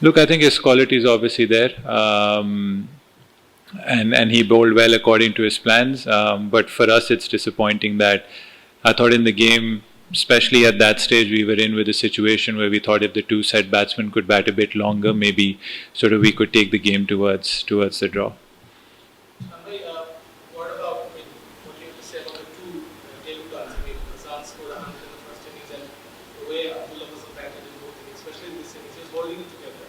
Look, I think his quality is obviously there, and he bowled well according to his plans. But for us, it's disappointing that I thought in the game, especially at that stage, we were in with a situation where we thought if the two set batsmen could bat a bit longer, maybe sort of we could take the game towards the draw. What about what you have to say about the two Telugu guns? I mean, Shan scored 100 in the first innings, and the way Abdullah was batted in both innings, especially in this innings, he was holding it together.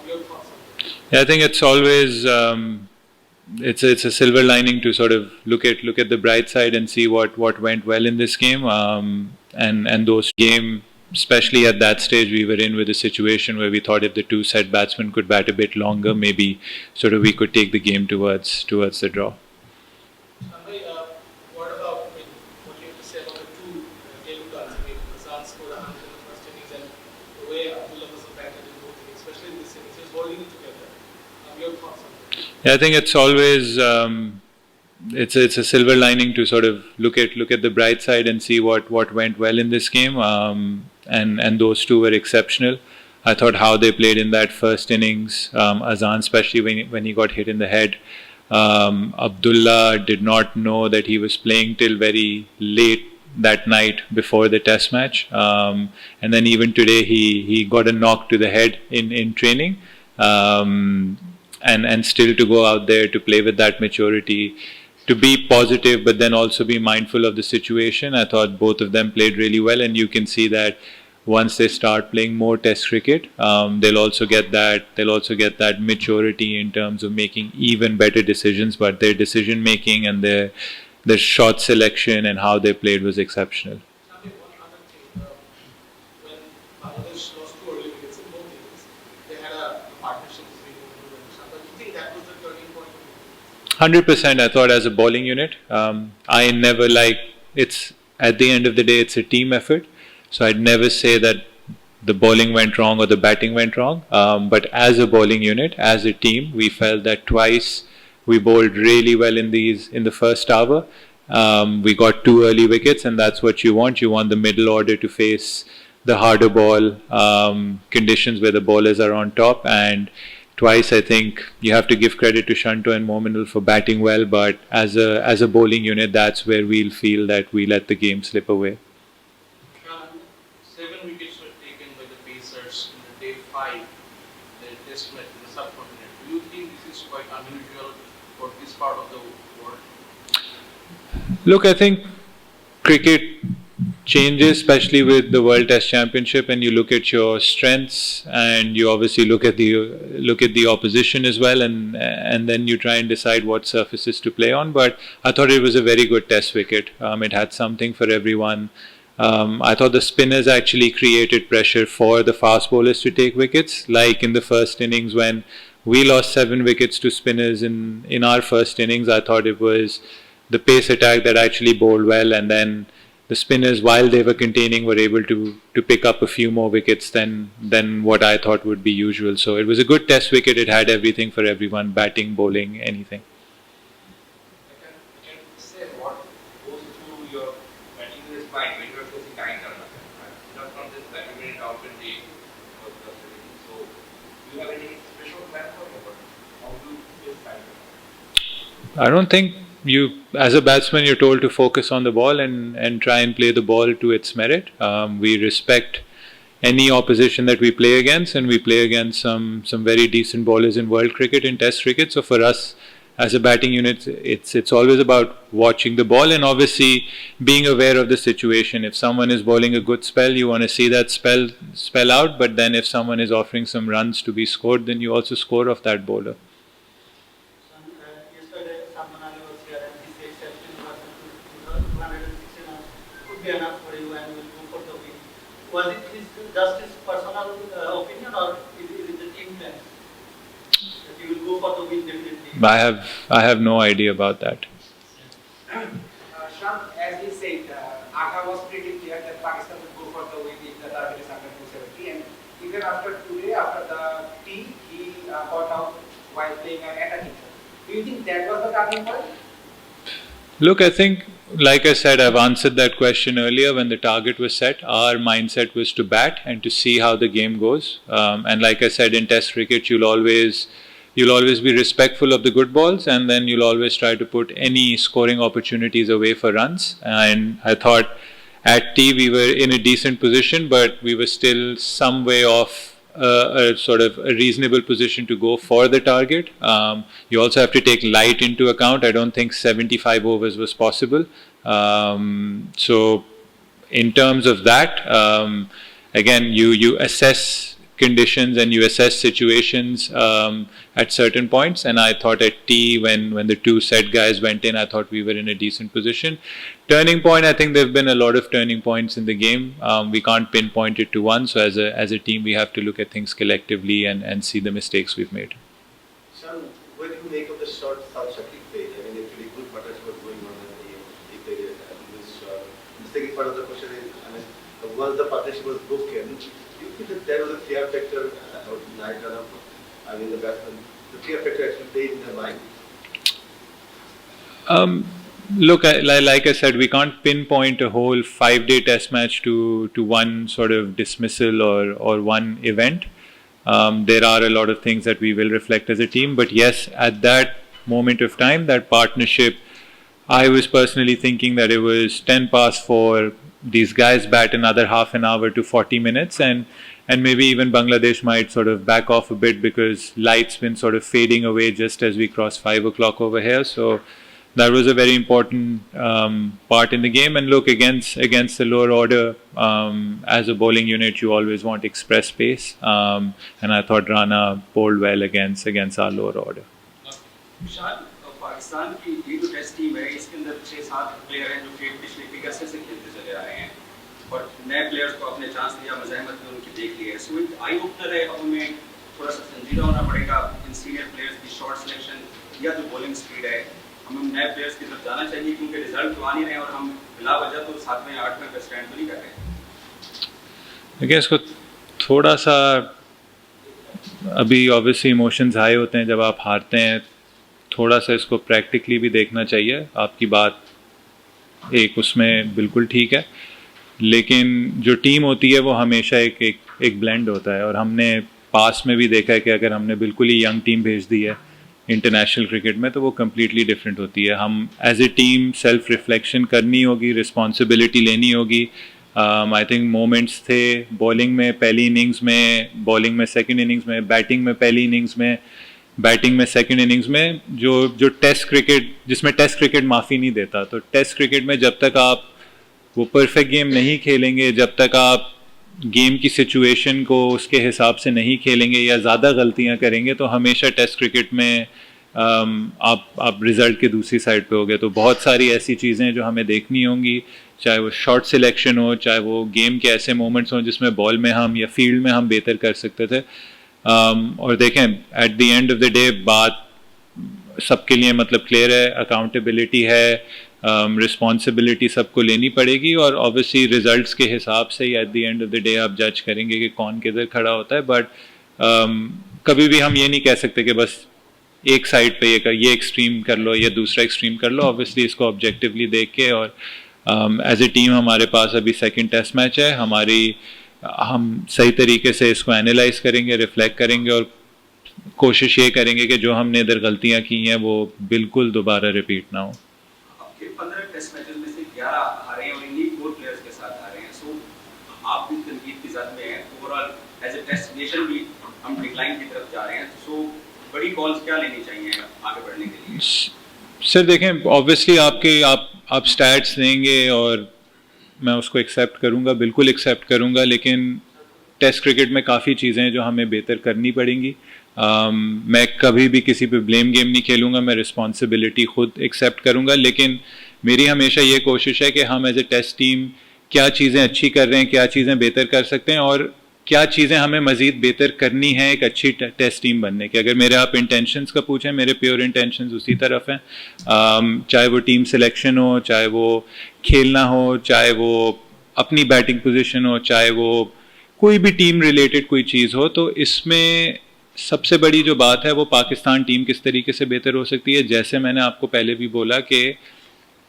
Your thoughts on that? Yeah, I think it's always it's a silver lining to sort of look at the bright side and see what went well in this game. And those game, especially at that stage, we were in with a situation where we thought if the two set batsmen could bat a bit longer, maybe sort of we could take the game towards the draw. What about what you have to say about the two Telugu guns? I mean, Shan scored 100 in the first innings, and the way Abdullah was batted in both innings, especially in this innings, he was holding it together. Your thoughts on that? Yeah, I think it's always it's a silver lining to sort of look at the bright side and see what went well in this game. And those two were exceptional. I thought how they played in that first innings, Azan, especially when he got hit in the head. Abdullah did not know that he was playing till very late that night before the test match. And then even today he got a knock to the head in training. And still to go out there to play with that maturity, to be positive but then also be mindful of the situation. I thought both of them played really well, and you can see that once they start playing more Test cricket, they'll also get that maturity in terms of making even better decisions. But their decision making and their shot selection and how they played was exceptional. One other thing, when Bangladesh lost two early wickets in both innings, they had a partnership between Masood and Shan. Do you think that was the turning point? 100%. I thought as a bowling unit, I never it's at the end of the day, it's a team effort. So I'd never say that the bowling went wrong or the batting went wrong. But as a bowling unit, as a team, we felt that twice we bowled really well in the first hour. We got two early wickets, and that's what you want. You want the middle order to face the harder ball conditions where the bowlers are on top. And twice, I think you have to give credit to Shanto and Mominul for batting well. But as a bowling unit, that's where we'll feel that we let the game slip away. 7 wickets were taken by the Pacers in the day 5, the test match in the subcontinent. Do you think this is quite unusual for this part of the world? Look, I think cricket changes, especially with the World Test Championship, and you look at your strengths, and you obviously look at the opposition as well, and then you try and decide what surfaces to play on. But I thought it was a very good Test wicket. It had something for everyone. I thought the spinners actually created pressure for the fast bowlers to take wickets, like in the first innings when we lost 7 wickets to spinners in our first innings. I thought it was the pace attack that actually bowled well, and then the spinners, while they were containing, were able to pick up a few more wickets than what I thought would be usual. So it was a good Test wicket. It had everything for everyone: batting, bowling, anything. I can say what goes through your continuous mind when you are facing time tournament. Not from this that you went out in the so do you have any special plan for your body? How do you face time tournament? I don't think as a batsman, you're told to focus on the ball and try and play the ball to its merit. We respect any opposition that we play against, and we play against some very decent bowlers in world cricket and Test cricket. So for us, as a batting unit, it's always about watching the ball and obviously being aware of the situation. If someone is bowling a good spell, you want to see that spell out. But then if someone is offering some runs to be scored, then you also score off that bowler. Yesterday, someone was here and he said 216 could be enough for you and you will go for the win. Was it just his personal opinion, or is it the team plan that you will go for the win definitely? I have no idea about that. Shan, as he said, Agha was pretty clear that Pakistan would go for the win if the target is under 270. And even after today, after the tea, he got out while playing an attacking. Do you think that was the turning point? Look, I think Like I said, I've answered that question earlier. When the target was set, our mindset was to bat and to see how the game goes. And like I said, in Test cricket, you'll always be respectful of the good balls, and then you'll always try to put any scoring opportunities away for runs. And I thought at T we were in a decent position, but we were still some way off a sort of a reasonable position to go for the target. You also have to take light into account. I don't think 75 overs was possible. So in terms of that, again, you assess conditions and you assess situations at certain points. And I thought at T, when the two set guys went in, I thought we were in a decent position. Turning point, I think there have been a lot of turning points in the game. We can't pinpoint it to one. So as a team, we have to look at things collectively and see the mistakes we've made. Shan, what do you make of the shot Shakib played? I mean, actually good partnership was going on in the played this shot. The second part of the question is, I mean, once the partnership was broken, do you think that there was a fear factor or night run up? I mean, the batsman, the fear factor actually played in their mind. Look, like I said, we can't pinpoint a whole 5-day test match to one sort of dismissal or one event. There are a lot of things that we will reflect as a team, but yes, at that moment of time, that partnership, I was personally thinking that it was 10 past 4. These guys bat another half an hour to 40 minutes, and maybe even Bangladesh might sort of back off a bit because light's been sort of fading away just as we cross 5 o'clock over here. So that was a very important part in the game. And look, against the lower order, as a bowling unit, you always want express pace. And I thought Rana bowled well against our lower order. शान पाकिस्तान की ये जो test team है इसके अंदर 6-7 player हैं जो कि पिछले कई अरसे से खेलते चले आ रहे हैं और नए प्लेयर्स को अपने चांस दिया, मज़ाहमत में उनकी देख ली है. सो एक आई ओपनर है, अब हमें थोड़ा सा संजीदा होना पड़ेगा इन सीनियर प्लेयर्स की शॉट सिलेक्शन या जो बॉलिंग स्पीड है. हमें नए प्लेयर्स की तरफ जाना चाहिए क्योंकि रिजल्ट तो आ नहीं रहे और हम बिला वजह तो 7वें 8वें पे स्टैंड तो नहीं कर रहे. देखिए, इसको थोड़ा सा अभी ऑब्वियसली इमोशंस हाई होते हैं जब आप हारते हैं. थोड़ा सा इसको प्रैक्टिकली भी देखना चाहिए. आपकी बात एक उसमें बिल्कुल ठीक है, लेकिन जो टीम होती है वो हमेशा एक ब्लेंड होता है. और हमने पास में भी देखा है कि अगर हमने बिल्कुल ही यंग टीम भेज दी है इंटरनेशनल क्रिकेट में तो वो कम्प्लीटली डिफरेंट होती है. हम as a team self reflection करनी होगी, रिस्पॉन्सिबिलिटी लेनी होगी. आई थिंक मोमेंट्स थे बॉलिंग में पहली इनिंग्स में, बॉलिंग में सेकंड इनिंग्स में, बैटिंग में पहली इनिंग्स में, बैटिंग में सेकंड इनिंग्स में, जो टेस्ट क्रिकेट जिसमें टेस्ट क्रिकेट माफ़ी नहीं देता. तो टेस्ट क्रिकेट में जब तक आप वो परफेक्ट गेम नहीं खेलेंगे, जब तक आप गेम की सिचुएशन को उसके हिसाब से नहीं खेलेंगे या ज़्यादा गलतियां करेंगे तो हमेशा टेस्ट क्रिकेट में आप रिज़ल्ट के दूसरी साइड पे होगे. तो बहुत सारी ऐसी चीज़ें जो हमें देखनी होंगी, चाहे वो शॉट सिलेक्शन हो, चाहे वो गेम के ऐसे मोमेंट्स हों जिसमें बॉल में हम या फील्ड में हम बेहतर कर सकते थे. और देखें, eight the end of the day बात सबके लिए मतलब क्लियर है, अकाउंटेबिलिटी है, रिस्पॉन्सिबिलिटी सबको लेनी पड़ेगी और ऑब्वियसली रिजल्ट्स के हिसाब से ही at the end of the day आप जज करेंगे कि कौन किधर खड़ा होता है. बट कभी भी हम ये नहीं कह सकते कि बस एक साइड पे ये एक्सट्रीम कर लो या दूसरा एक्सट्रीम कर लो. ऑब्वियसली इसको ऑब्जेक्टिवली देख के और एज ए टीम हमारे पास अभी सेकंड टेस्ट मैच है. हम सही तरीके से इसको एनालाइज करेंगे, रिफ्लेक्ट करेंगे और कोशिश ये करेंगे कि जो हमने इधर गलतियाँ की हैं वो बिल्कुल दोबारा रिपीट ना हो. 15 टेस्ट मैचेस में से 11 हारे हैं और इन्हीं 4 प्लेयर्स के साथ हारे हैं. सो आप भी तनकीद की ज़द में हैं. Overall as a test nation भी हम डिक्लाइन की तरफ जा रहे हैं. सो बड़ी कॉल्स क्या लेनी चाहिए आगे बढ़ने के लिए? सर देखें, ऑब्वियसली आप स्टैट्स देंगे और मैं उसको एक्सेप्ट करूंगा, बिल्कुल एक्सेप्ट करूंगा, लेकिन टेस्ट क्रिकेट में काफ़ी चीज़ें हैं जो हमें बेहतर करनी पड़ेंगी. मैं कभी भी किसी पे ब्लेम गेम नहीं खेलूंगा, मैं रिस्पॉन्सिबिलिटी खुद एक्सेप्ट करूंगा. लेकिन मेरी हमेशा ये कोशिश है कि हम एज ए टेस्ट टीम क्या चीज़ें अच्छी कर रहे हैं, क्या चीज़ें बेहतर कर सकते हैं और क्या चीज़ें हमें मज़ीद बेहतर करनी है एक अच्छी टेस्ट टीम बनने के. अगर मेरे आप इंटेंशंस का पूछें, मेरे प्योर इंटेंशंस उसी तरफ हैं. चाहे वो टीम सिलेक्शन हो, चाहे वो खेलना हो, चाहे वो अपनी बैटिंग पोजीशन हो, चाहे वो कोई भी टीम रिलेटेड कोई चीज़ हो. तो इसमें सबसे बड़ी जो बात है वो पाकिस्तान टीम किस तरीके से बेहतर हो सकती है. जैसे मैंने आपको पहले भी बोला कि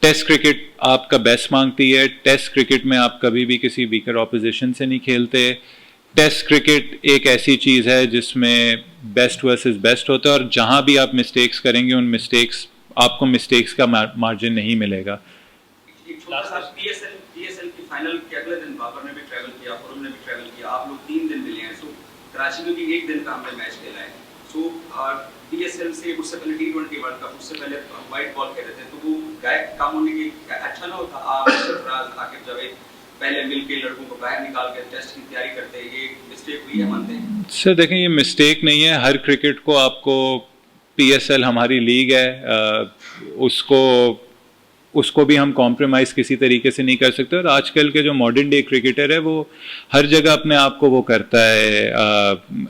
टेस्ट क्रिकेट आपका बेस्ट मांगती है, टेस्ट क्रिकेट में आप कभी भी किसी वीकर ऑपोजिशन से नहीं खेलते। टेस्ट क्रिकेट एक ऐसी चीज़ है जिसमें बेस्ट वर्सेस बेस्ट होता है, और जहाँ भी आप मिस्टेक्स करेंगे उन मिस्टेक्स आपको मिस्टेक्स का मार्जिन नहीं मिलेगा। एक छोटा सा पीएसएल की फाइनल के अगले दिन बाबर ने भी ट्रैवल किया, फुरुम ने भी ट्रैवल किया, आप लोग 3 दिन मिले हैं। सो कराची में भी 1 दिन का हमने मैच खेला है। सो पीएसएल से उससे पहले T20 वर्ल्ड कप, उससे पहले वाइट बॉल खेल रहे थे, तो वो गायब काम होने की अच्छा ना होता? आप सरफराज आकिब जावेद पहले मिलके लड़कों को बाहर निकाल के टेस्ट की तैयारी करते हैं, ये मिस्टेक हुई है, मानते हैं? सर देखें, ये मिस्टेक नहीं है। हर क्रिकेट को आपको, पीएसएल हमारी लीग है, उसको भी हम कॉम्प्रोमाइज़ किसी तरीके से नहीं कर सकते। और आजकल के जो मॉडर्न डे क्रिकेटर है वो हर जगह अपने आप को वो करता है,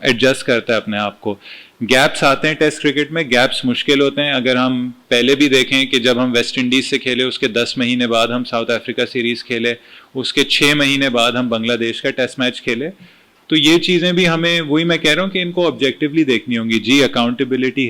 एडजस्ट करता है अपने आप को। गैप्स आते हैं टेस्ट क्रिकेट में, गैप्स मुश्किल होते हैं। अगर हम पहले भी देखें कि जब हम वेस्ट इंडीज़ से खेले उसके 10 महीने बाद हम साउथ अफ्रीका सीरीज़ खेले, उसके 6 महीने बाद हम बांग्लादेश का टेस्ट मैच खेले। तो ये चीज़ें भी हमें, वही मैं कह रहा हूँ कि इनको ऑब्जेक्टिवली देखनी होंगी। जी, अकाउंटेबिलिटी